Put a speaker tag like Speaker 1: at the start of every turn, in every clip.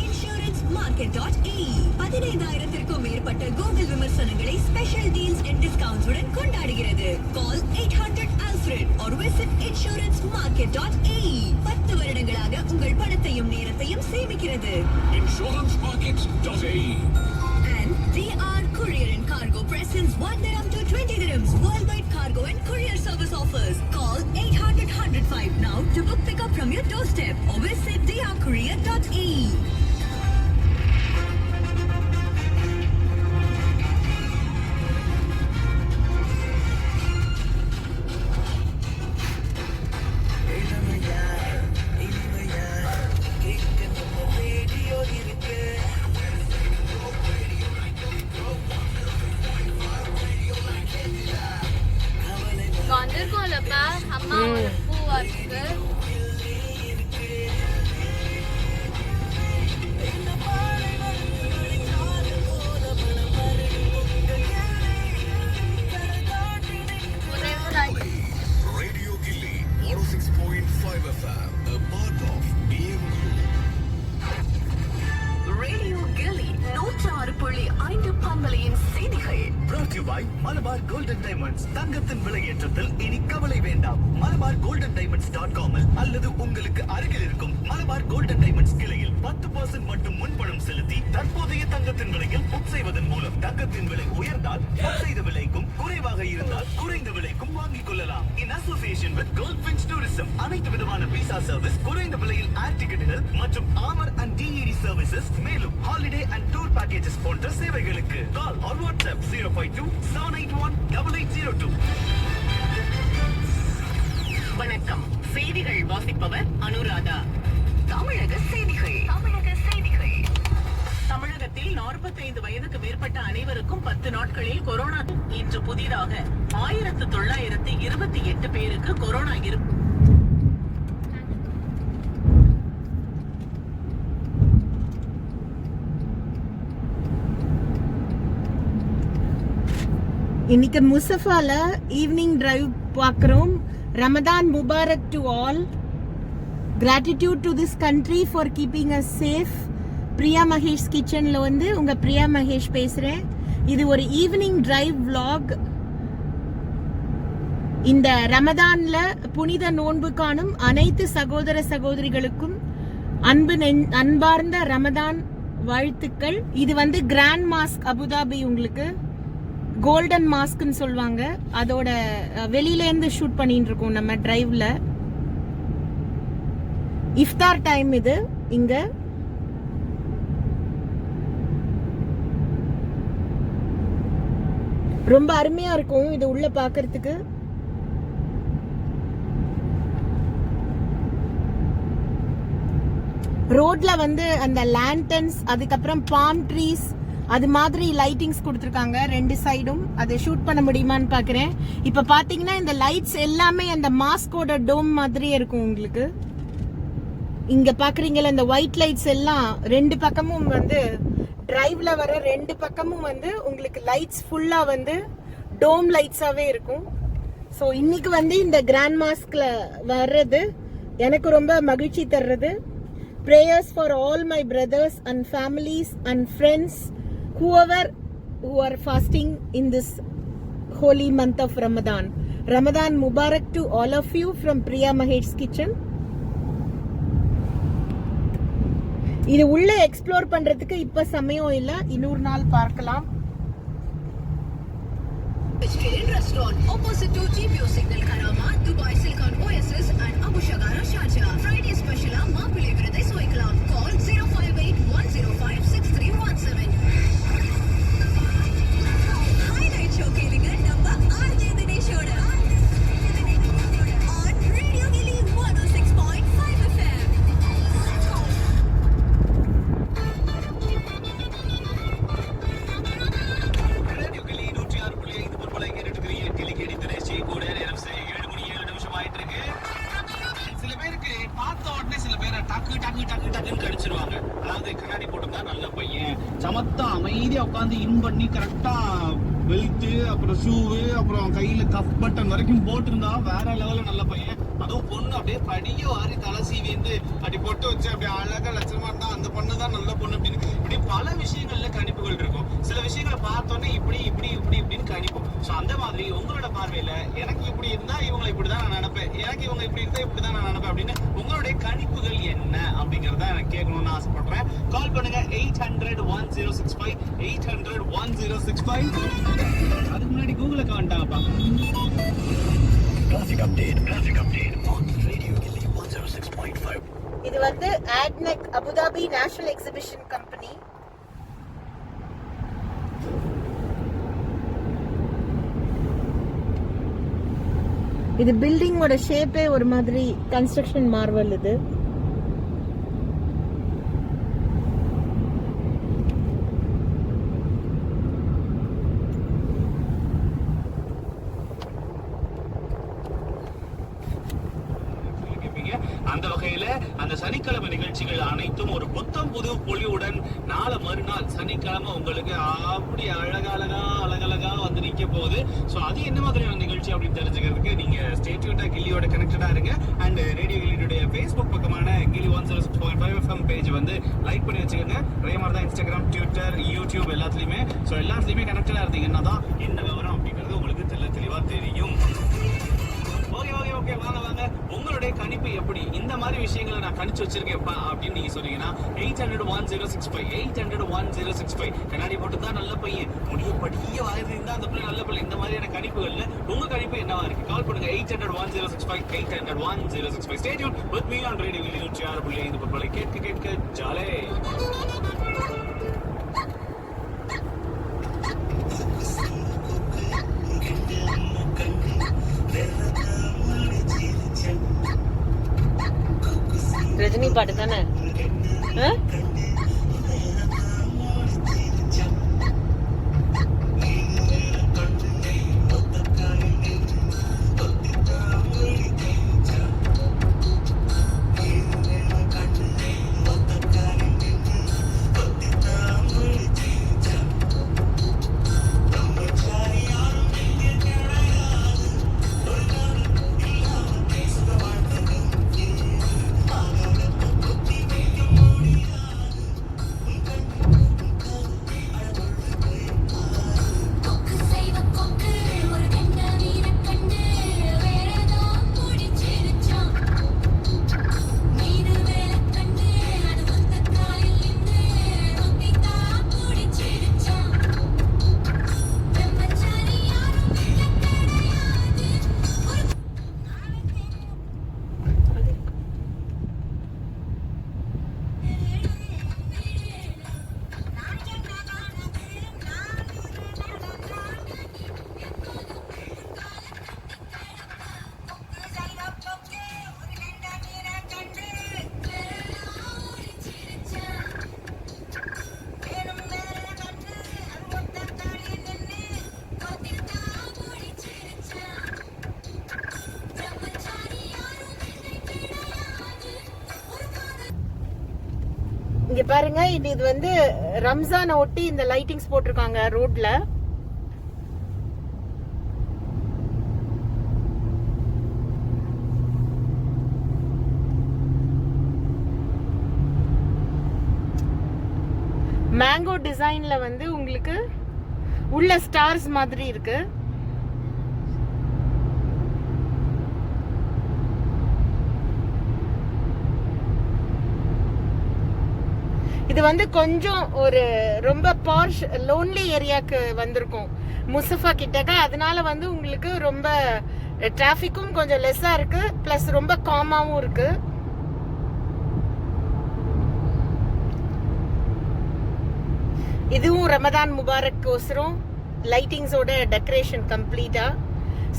Speaker 1: insurancemarket.ae 15,000 மேற்பட்ட Google விமர்சனங்களை special deals and discounts உடன் கொண்டாடுகிறது. Call 800 Alfred or visit insurancemarket.ae. 10 வருடங்களாக உங்கள் பணத்தையும் நேரத்தையும் சேமிக்கிறது.
Speaker 2: insurancemarket.ae.
Speaker 1: And DR Courier and Cargo presents 1 dirham to 20 dirhams worldwide cargo and courier service offers. Call 800 105 now to book pickup from your doorstep or visit drcourier.ae.
Speaker 3: வந்திருக்கோம்லப்பா அம்மா ஒரு பூ இருக்கு.
Speaker 2: Radio Gilly 106.5 FM, a part of BMU.
Speaker 1: Radio Gilly 106.5 பம்பலையின் செய்திகள்.
Speaker 4: brought to you by Malabar golden diamonds. தங்கத்தின் விலையேற்றத்தில் இனி கவலை வேண்டாம். Malabar golden டைமண்ட்ஸ்.com அல்லது உங்களுக்கு அருகில் இருக்கும் மலபார் கோல்டன் டைமண்ட்ஸ் கிளையில் 10% மட்டும் முன்பணம் செலுத்தி தற்போதைய தங்கத்தின் விலையில் புக் செய்வதன் மூலம் தங்கத்தின் விலை உயர்ந்தால் புக் செய்த விலைக்கும் குறைவாக இருந்தால் குறைந்த விலைக்கும் வாங்கிக் கொள்ளலாம். In association with Gold Finch Tourism. அனைத்து விதமான விசா சர்வீஸ், குறைந்த விலையில் ஏர் டிக்கெட்டுகள் மற்றும் ஆமர் அண்ட் டிஇடி சர்வீசஸ், மேலும் ஹாலிடே அண்ட் டூர் பேக்கேஜஸ் போன்ற சேவைகளுக்கு கால் ஆர் வாட்ஸ்அப் 052-781-8802.
Speaker 1: வணக்கம். செய்திகள் வாசிப்பவர் அனுராதா. தமிழக செய்திகள். தமிழகத்தில் 45 வயதுக்கு மேற்பட்ட அனைவருக்கும் 10 நாட்களில் கொரோனா. இன்று புதிதாக 1928 பேருக்கு கொரோனா இருக்கு.
Speaker 5: இன்னைக்கு முசஃபால ஈவினிங் டிரைவ் பார்க்குறோம். Ramadan Mubarak to all. Gratitude to this country for keeping us safe. Priya Mahesh கிச்சனில் வந்து உங்கள் பிரியா மகேஷ் பேசுகிறேன். இது ஒரு ஈவினிங் டிரைவ் vlog. இந்த ரமதானில் புனித நோன்பு காணும் அனைத்து சகோதர சகோதரிகளுக்கும் அன்பார்ந்த ரமதான் வாழ்த்துக்கள். இது வந்து கிராண்ட் மாஸ்க் அபுதாபி, உங்களுக்கு கோல்டன் மாஸ்க்னு சொல்லுவாங்க. அதோட வெளியிலேருந்து ஷூட் பண்ணிட்டு இருக்கோம் நம்ம டிரைவ்ல. இஃப்தார் டைம் இது. இங்க ரொம்ப அருமையா இருக்கும் இது உள்ள பாக்குறதுக்கு. ரோட்ல வந்து அந்த லேண்டன்ஸ், அதுக்கப்புறம் பாம் ட்ரீஸ், அது மாதிரி லைட்டிங்ஸ் கொடுத்துருக்காங்க 2 சைடும். அதை ஷூட் பண்ண முடியுமான்னு பாக்குறேன். இப்ப பாத்தீங்கன்னா இந்த லைட்ஸ் எல்லாமே அந்த மாஸ்கோட டோம் மாதிரியே இருக்கும் உங்களுக்கு. இங்க பாக்குறீங்கல்ல இந்த ஒயிட் லைட்ஸ் எல்லாம் 2 பக்கமும் வந்து டிரைவ்ல வர 2 பக்கமும் வந்து உங்களுக்கு லைட்ஸ் ஃபுல்லா வந்து டோம் லைட்ஸாவே இருக்கும். ஸோ இன்னைக்கு வந்து இந்த கிராண்ட் மாஸ்க்ல வர்றது எனக்கு ரொம்ப மகிழ்ச்சி தர்றது. prayers for all my brothers and families and friends who are fasting in this holy month of Ramadan. Ramadan Mubarak to all of you from Priya Mahesh's kitchen. இது உள்ள எக்ஸ்ப்ளோர் பண்றதுக்கு இப்ப சமயம் இல்ல, இன்னொரு நாள் பார்க்கலாம்.
Speaker 1: Vegetarian restaurant opposite to GPO Signal Karama, Dubai Silicon Oasis and Abu Shagara Sharjah. Friday special மாப்பிள்ளை விருதை சுவைக்கலாம். Call 058-105-6317. Highlight show கேளுங்க நம்ம RJ தினேஷோட on Radio Gilly 106.5 FM.
Speaker 4: Radio Gilly 106.5 பொறுப்பலை கேட்டுக்கிறீங்க. டிலிகேடி Dinesh கூட நேரம் 7:07 ஆயிட்டு இருக்கு. சில பேருக்கு பார்த்த உடனே சில பேரை டக்குன்னு கடிச்சிருவாங்க. அதாவது கண்ணாடி போட்டுருந்தா நல்ல பையன், சமத்தா அமைதியா உட்காந்து இன் பண்ணி கரெக்டா பெல்ட், அப்புறம் ஷூவு, அப்புறம் கையில கப் பட்டன் வரைக்கும் போட்டிருந்தா வேற லெவல்ல நல்ல பையன்.
Speaker 6: அதுவும் பொண்ணு அப்படியே படிய வாரி தலை சீவி வந்து அப்படி பொட்டு வச்சு அப்படியே அழகா லட்சணமா இருந்தா அந்த பொண்ணு தான் நல்ல பொண்ணு அப்படின்னு இப்படி பல விஷயங்கள்ல கணிப்புகள் இருக்கும். சில விஷயங்களை பார்த்தோன்னே இப்படி இப்படி இப்படி இப்படின்னு கணிப்போம். ஸோ அந்த மாதிரி உங்களோட பார்வையில எனக்கு இப்படி இருந்தா இவங்களை இப்படிதான் நான் நினைப்பேன், எனக்கு இவங்க இப்படி இருந்தா இப்படிதான் நான் நினைப்பேன் அப்படின்னு உங்களுடைய கணிப்புகள் என்ன அப்படிங்கறத எனக்கு கேட்கணும்னு ஆசைப்படுறேன். கால் பண்ணுங்க 800-1065 800-1065. அதுக்கு முன்னாடி கூகுள் அக்கௌண்ட் ஆப்பா.
Speaker 4: Traffic update on Radio Gilly 106.5.
Speaker 5: இது வந்து ADNEC Abu Dhabi national exhibition company. இது பில்டிங்கோட ஷேப்பே ஒரு மாதிரி கன்ஸ்ட்ரக்ஷன் மார்வல். இது
Speaker 6: அந்த வகையில அந்த சனிக்கிழமை நிகழ்ச்சிகள் அனைத்தும் ஒரு புத்தம் புது பொலிவுடன் நாளை மறுநாள் சனிக்கிழமை உங்களுக்கு அப்படி அழகழகா வந்து நிக்க போகுது. சோ அது என்ன மாதிரியான நிகழ்ச்சி அப்படின்னு தெரிஞ்சுக்கிறதுக்கு நீங்க ஸ்டேட்யூட்டா கில்லியோட கனெக்டடா இருங்க. அண்ட் ரேடியோ கில்லியோட Facebook பக்கமான கில்லி 106.5 FM பேஜ் வந்து லைக் பண்ணி வச்சுக்கோங்க. அதே மாதிரி தான் இன்ஸ்டாகிராம், ட்விட்டர், யூடியூப் எல்லாத்துலயுமே. ஸோ எல்லாத்துலயுமே கனெக்டடா இருந்தீங்கன்னா தான் என்ன விவரம் அப்படிங்கிறது உங்களுக்கு தெளிவா தெரியும். ஓகே வாங்க உங்களுடைய கணிப்பு எப்படி, இந்த மாதிரி விஷயங்களை நான் கணிச்சு வச்சிருக்கேன்ப்பா அப்படின்னு நீங்க சொன்னீங்கன்னா 800-1065 800-1065. கண்ணாடி போட்டு தான் நல்ல பையன், முடிய படிய வாழ்ந்தா அந்த பிள்ளை நல்ல பிள்ளை, இந்த மாதிரியான கணிப்புகள்ல உங்க கணிப்பு என்னவா இருக்கு? கால் பண்ணுங்க 800-1065 800-1065. Stay tuned with me on Radio Gilly 106.5. கேட்க ஜாலே.
Speaker 5: ரஜினி பாட்டு தானே? இங்க பாருங்க, இது வந்து ரம்ஜானை ஒட்டி இந்த லைட்டிங்ஸ் போட்டிருக்காங்க ரோட்ல. மேங்கோ டிசைன்ல வந்து உங்களுக்கு உள்ள ஸ்டார்ஸ் மாதிரி இருக்கு. இது வந்து கொஞ்சம் ஒரு ரொம்ப பார்ஷ் லோன்லி ஏரியாக்கு வந்திருக்கும் முசஃபா கிட்டக்க. அதனால வந்து உங்களுக்கு ரொம்ப டிராஃபிக்கும் கொஞ்சம் லெஸ்ஸா இருக்கு, பிளஸ் ரொம்ப காமாவும் இருக்கு. இதுவும் ரமதான் முபாரக் கோசரம் லைட்டிங்ஸோட டெக்கரேஷன் கம்ப்ளீட்டா.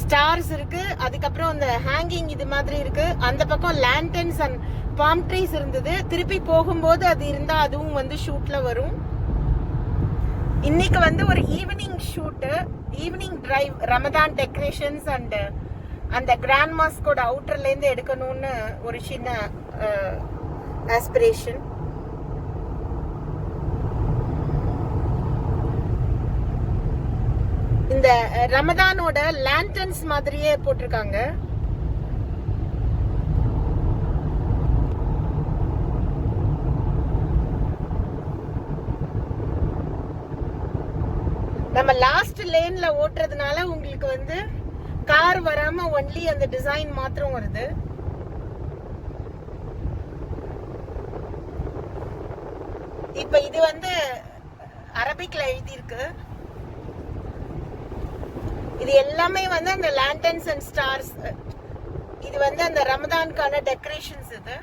Speaker 5: ஸ்டார்ஸ் இருக்கு, அதுக்கப்புறம் அந்த ஹேங்கிங் இது மாதிரி இருக்கு. அந்த பக்கம் லேண்டன்ஸ் அண்ட் பாம் ட்ரீஸ் இருந்தது. திருப்பி போகும்போது அது இருந்தா அதுவும் வந்து ஷூட்ல வரும். இன்னைக்கு வந்து ஒரு evening shoot, evening drive, Ramadan decorations and அந்த கிராண்ட் மாஸ்கோட அவுட்டர்ல இருந்து எடுக்கணும்னு ஒரு சின்ன ஆஸ்பிரேஷன். இந்த ரமதானோட லேண்டன்ஸ் மாதிரியே போட்டிருக்காங்க. நம்ம லாஸ்ட் லேன்ல ஓட்டுறதுனால உங்களுக்கு வந்து கார் வராம ஒன்லி அந்த டிசைன் மாத்திரம் வருது. இப்ப இது வந்து அரபிக்ல எழுதி இருக்கு. இது எல்லாமே வந்து அந்த லேண்டன்ஸ் அண்ட் ஸ்டார்ஸ். இது வந்து அந்த ரமதானுக்கான டெக்கரேஷன்ஸ். இது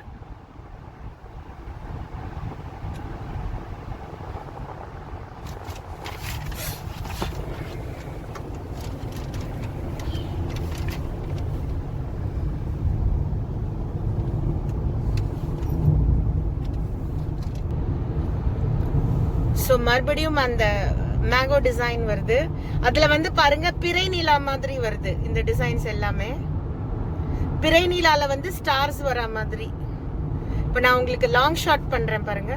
Speaker 5: ஸோ மறுபடியும் அந்த மேங்கோ டிசைன் வருது. அதுல வந்து பாருங்க பிறை நிலா மாதிரி வருது. இந்த டிசைன்ஸ் எல்லாமே பிறை நிலால வந்து ஸ்டார்ஸ் வர மாதிரி. இப்ப நான் உங்களுக்கு லாங் ஷாட் பண்றேன் பாருங்க.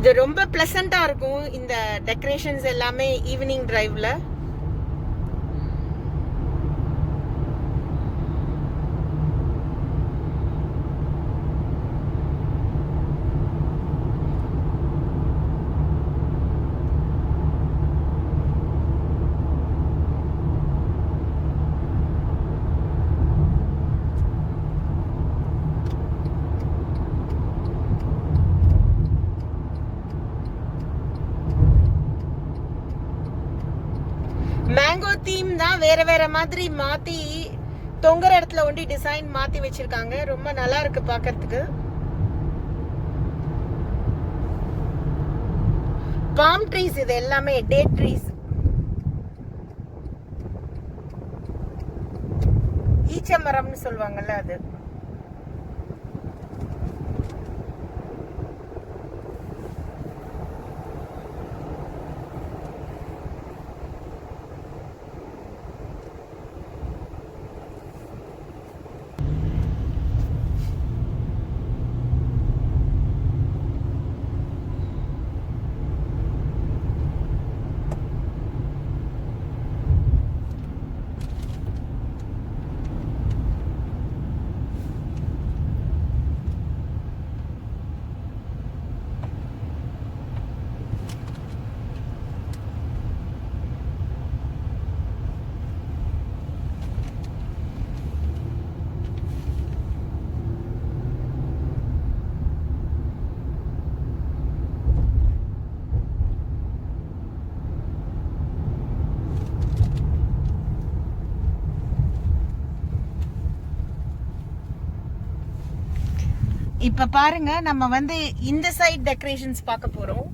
Speaker 5: இது ரொம்ப பிளசண்டா இருக்கும் இந்த டெக்கரேஷன்ஸ் எல்லாமே ஈவினிங் டிரைவ்ல. மேங்கோ தீம் தான் வேற வேற மாதிரி மாத்தி தொங்குற இடத்துல ஒண்டி டிசைன் மாத்தி வச்சிருக்காங்க. ரொம்ப நல்லா இருக்கு பாக்கிறதுக்கு. பாம் ட்ரீஸ் இது எல்லாமே டேட் ட்ரீஸ். ஈச்ச மரம்னு சொல்லுவாங்கல்ல அது. இப்ப பாருங்க நம்ம வந்து இந்த சைட் டெக்கரேஷன்ஸ் பார்க்க போறோம்.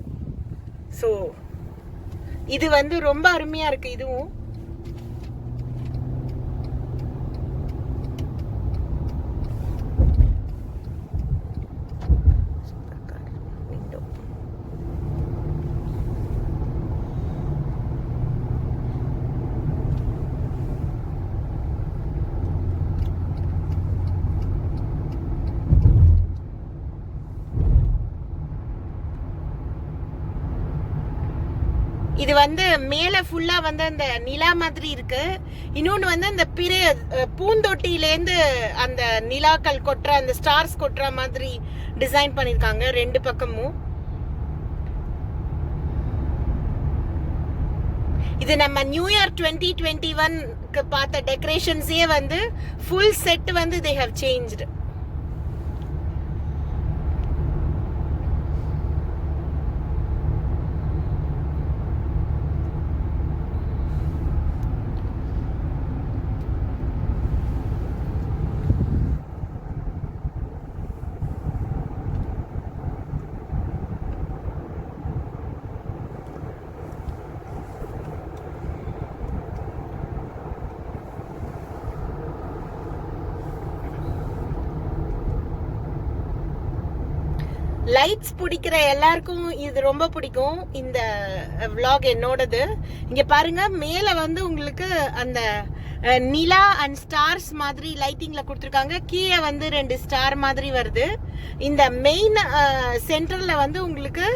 Speaker 5: சோ இது வந்து ரொம்ப அருமையா இருக்கு. இதுவும் இது வந்து மேல ஃபுல்லா வந்து அந்த நிலா மாதிரி இருக்கு. இன்னொன்னு வந்து அந்த பிறை பூந்தொட்டியிலேருந்து அந்த நிலாக்கள் கொட்டுற அந்த ஸ்டார்ஸ் கொட்டுற மாதிரி டிசைன் பண்ணிருக்காங்க ரெண்டு பக்கமும். இது நம்ம நியூ இயர் 2021க்கு பார்த்த டெக்கரேஷன்ஸே வந்து ஃபுல் செட் வந்து they have changed. லைட்ஸ் பிடிக்கிற எல்லாருக்கும் இது ரொம்ப பிடிக்கும். இந்த vlog என்னோடது. இங்க பாருங்க மேல வந்து உங்களுக்கு அந்த நிலா அண்ட் ஸ்டார்ஸ் மாதிரி லைட்டிங்ல கொடுத்துருக்காங்க. கீழே வந்து 2 ஸ்டார் மாதிரி வருது. இந்த மெயின் சென்டர்ல வந்து உங்களுக்கு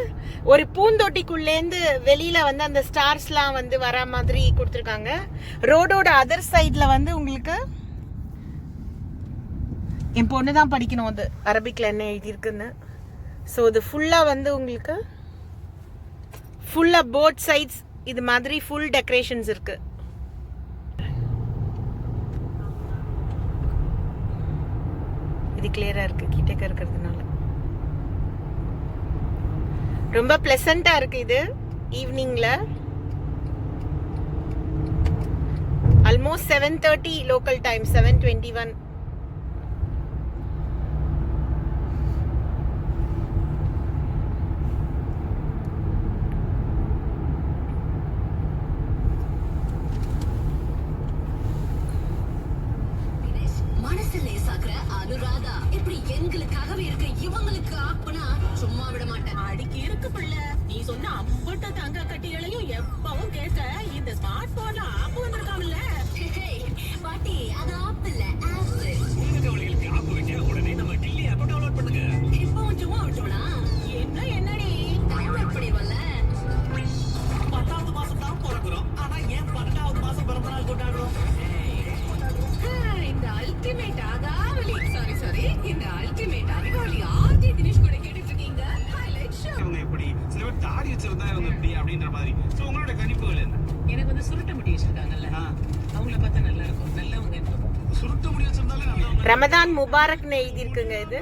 Speaker 5: ஒரு பூந்தொட்டிக்குள்ளேந்து வெளியில வந்து அந்த ஸ்டார்ஸ்லாம் வந்து வர மாதிரி கொடுத்துருக்காங்க. ரோடோட அதர் சைட்ல வந்து உங்களுக்கு என் பொண்ணு தான் படிக்கணும் அது அரபிக்ல என்ன எழுதியிருக்குன்னு. ஸோ இது ஃபுல்லாக வந்து உங்களுக்கு ஃபுல்லா போத் சைட்ஸ் இது மாதிரி ஃபுல் டெக்கரேஷன்ஸ் இருக்கு. இது கிளியரா இருக்கு கிட்டக்க இருக்கிறதுனால. ரொம்ப பிளசண்டா இருக்கு இது ஈவினிங்ல. Almost 7:30 local time, 7:21.
Speaker 1: மனசு லேசாக்குற அனுராதா இப்படி எங்களுக்காகவே இருக்க இவங்களுக்கு ஆப்புனா சும்மா விட மாட்டேன்.
Speaker 7: அடிக்கு இருக்கு பிள்ளை. நீ சொன்ன அம்பட்ட தங்க கட்டிகளையும் எப்பவும் கேட்க இந்த ஸ்மார்ட் போன்ல ஆப் வந்திருக்காங்கல்ல.
Speaker 1: பாட்டி அது ஆப் இல்ல ஆப்.
Speaker 4: உங்களுக்கு ஆப் வைக்க உடனே நம்ம கில்லி ஆப் டவுன்லோட் பண்ணுங்க.
Speaker 1: இப்போ சும்மா விட்டோம்னா
Speaker 7: என்னடி
Speaker 1: டவுன்லோட் பண்ணிடுவல்ல.
Speaker 4: 10வது மாசம் தான் பிறக்கிறோம். ஆனா ஏன் 12வது மாசம் பிறந்த நாள் கொண்டாடுறோம்?
Speaker 1: இந்த அல்டிமேட் ஆகாவலி சாரி இந்த அல்டிமேட் ஆகாவலி ஆர்ஜி தினேஷ் கூட கேட்டுட்டு இருக்கீங்க. Highlight show.
Speaker 6: இவங்க எப்படி சில பேர் தாடி வச்சிருந்தா இவங்க எப்படி அப்படின்ற மாதிரி. ஸோ உங்களோட கணிப்புகள் என்ன?
Speaker 7: எனக்கு வந்து சுருட்ட முடி வச்சிருக்காங்கல்ல, அவங்கள பார்த்தா நல்லா இருக்கும், நல்லவங்க.
Speaker 6: சுருட்ட முடி வச்சிருந்தாலே நல்லவங்க.
Speaker 5: ரமதான் முபாரக்னு எழுதி இருக்குங்க இது.